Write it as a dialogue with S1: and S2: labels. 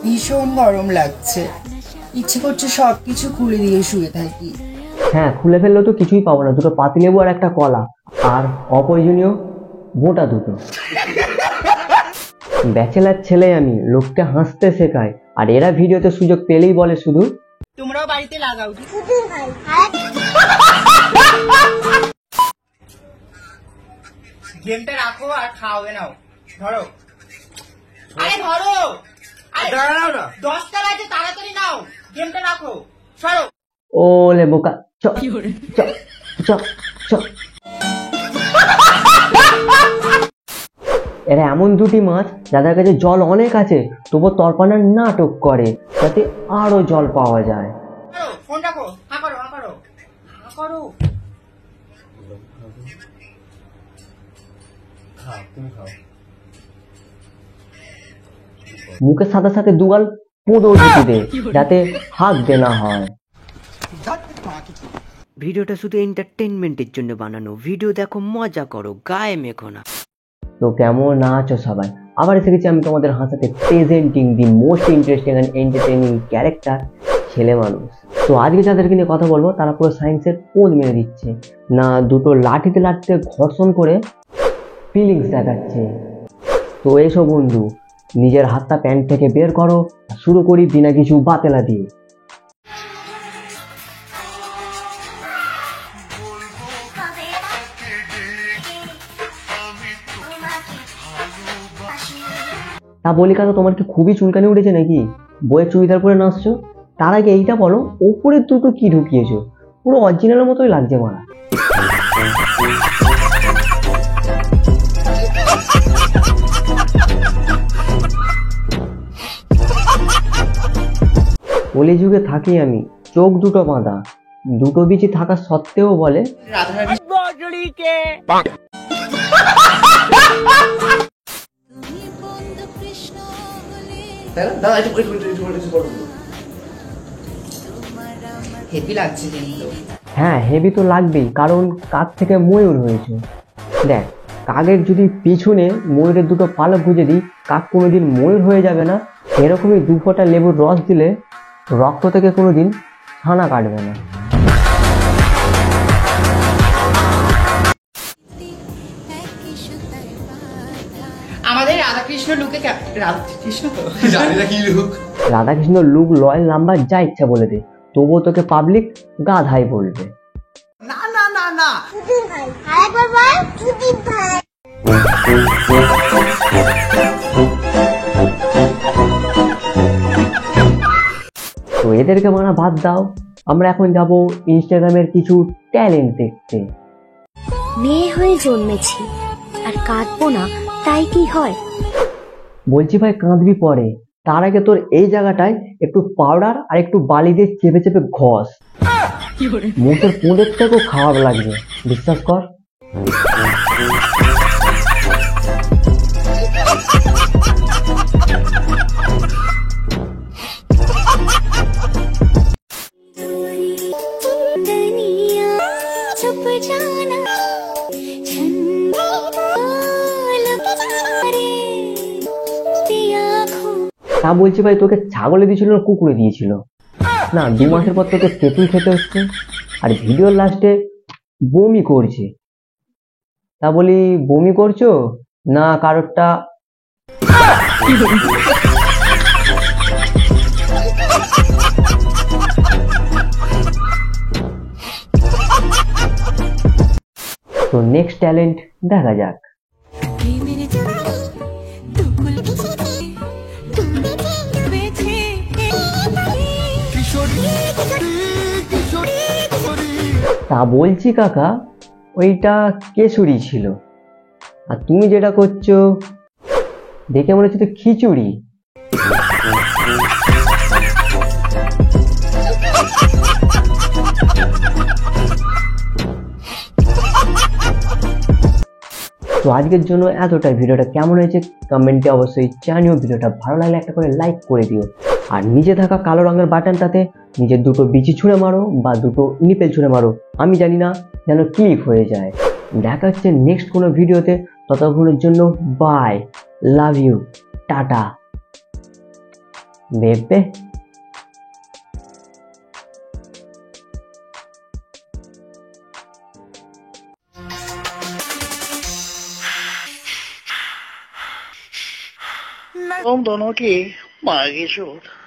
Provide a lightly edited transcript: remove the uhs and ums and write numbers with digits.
S1: ভীষণ গরম লাগছে, ইচ্ছে করছে সবকিছু খুলে দিয়ে শুয়ে থাকি।
S2: হ্যাঁ, খুলে ফেললেও তো কিছুই পাবো না, দুটো পাতিলেবু আর একটা কলা, আর অপ্রয়োজনীয় মোটা দুটো। ব্যাচেলার ছেলে আমি, লোককে হাসতে শেখাই, আর এরা ভিডিওতে সুযোগ পেলেই বলে শুধু
S1: তোমরাও বাড়িতে লাগাও। গেমটা রাখো আর খাওয়াবে নাও। ধরো, আরে ধরো, আরে দাঁড়াও না, 10টা বাজে, তাড়াতাড়ি নাও, গেমটা রাখো, সরো।
S2: ওলে বোকা, চ চ চ চ। এরা এমন দুটি মাছ যাদের কাছে জল অনেক আছে, তবু তর্পণার নাটক করে যাতে আরো জল পাওয়া যায়।
S1: ফোন রাখো, হা করো, হা করো, হা করো।
S2: মুখের সাথে সাথে দুগাল পুঁতো ঢুকে দে যাতে হাত দে না হয়।
S3: ভিডিওটা শুধু এন্টারটেনমেন্টের জন্য বানানো, ভিডিও দেখো, মজা করো, গায়ে মেখো না।
S2: তো কেমন আছো সবাই? আবার এসে গেছি আমি তোমাদের হাসাতে, presenting the most interesting and entertaining character, ছেলে মানুষ। তো আজকে যাদেরকে নিয়ে কথা বলবো তারা পুরো সায়েন্সের পোঁদ মেরে দিচ্ছে, না দুটো লাঠিতে লাঠিতে ঘর্ষণ করে ফিলিংস দেখাচ্ছে। তো এসো বন্ধু, নিজের হাতটা প্যান্ট থেকে বের করো, শুরু করি বিনা কিছু বাতেলা দিয়ে। তা বলি কাকা, তোমার কি খুবই চুলকানি উঠেছে নাকি? বইয়ের চুড়িদার পরে নাচছো? তার আগে এইটা বলো, ওপরের দুটো কি ঢুকিয়েছো? পুরো অরিজিনালের মতোই লাগছে মারা। কলি যুগে থাকি আমি, চোখ দুটো বাঁধা, দুটো বিচি থাকা সত্ত্বেও বলে
S1: হেভি লাগছে কিন্তু।
S2: হ্যাঁ, হেভি তো লাগবেই, কারণ কাক থেকে ময়ূর হয়েছে। দেখ, কাকের যদি পিছনে ময়ূরের দুটো পালক গুঁজে দিই, কাক কোনোদিন ময়ূর হয়ে যাবে না। এরকমই 2 ফোঁটা লেবুর রস দিলে রক্ত থেকে কোনোদিন ছানা কাটবে না।
S1: আমাদের রাধাকৃষ্ণ লুকে রাধাকৃষ্ণ তো জানি না কি look,
S2: Radhakrishna look, loyal number, যা ইচ্ছা বলে দে, তবুও তোকে পাবলিক গাধাই বলবে।
S1: না না না না,
S4: ভাই আরেকবার বল, সুদীপ ভাই।
S2: তো এদেরকে মানা বাদ দাও, আমরা এখন যাব ইনস্টাগ্রামের কিছু ট্যালেন্ট দেখতে।
S4: মেয়ে হয়ে জন্মেছি আর কাঁদবো না, তাই কি হয়?
S2: বলছি ভাই, কাঁদবি পরে, তার আগে তোর এই জায়গাটায় একটু পাউডার আর একটু বালি দিয়ে চেপে চেপে ঘষ, মুখের পুঁদের থেকেও খারাপ লাগবে, বিশ্বাস কর। তা বলছি ভাই, তোকে ছাগলে দিয়েছিল না কুকুরে দিয়েছিল? না, 2 মাসের পর তোকে তেঁতুল খেতে হচ্ছে, আর ভিডিওর লাস্টে বমি করছে। তা বলি, বমি করছো না কারোরটা? তো নেক্সট ট্যালেন্ট দেখা যাক। তা বলছি কাকা, ওইটা কেশরি ছিল, আর তুমি যেটা করছো দেখে মনে হচ্ছে তো খিচুড়ি। তো আজকের জন্য এতটাই। ভিডিওটা কেমন হয়েছে কমেন্টে অবশ্যই জানিও। ভিডিওটা ভালো লাগলে একটা করে লাইক করে দিও, আর নিচে থাকা কালো রঙের বাটনটাতে নিজের দুটো বিচি ছুঁড়ে মারো বা দুটো নিপেল ছুঁড়ে মারো, আমি জানি না, যেন ক্লিক হয়ে যায়। দেখা হচ্ছে নেক্সট কোনো ভিডিওতে, ততক্ষণের জন্য বাই, লাভ ইউ, টাটা। দেখবে।
S5: तुम दोनों की माँ की चोट।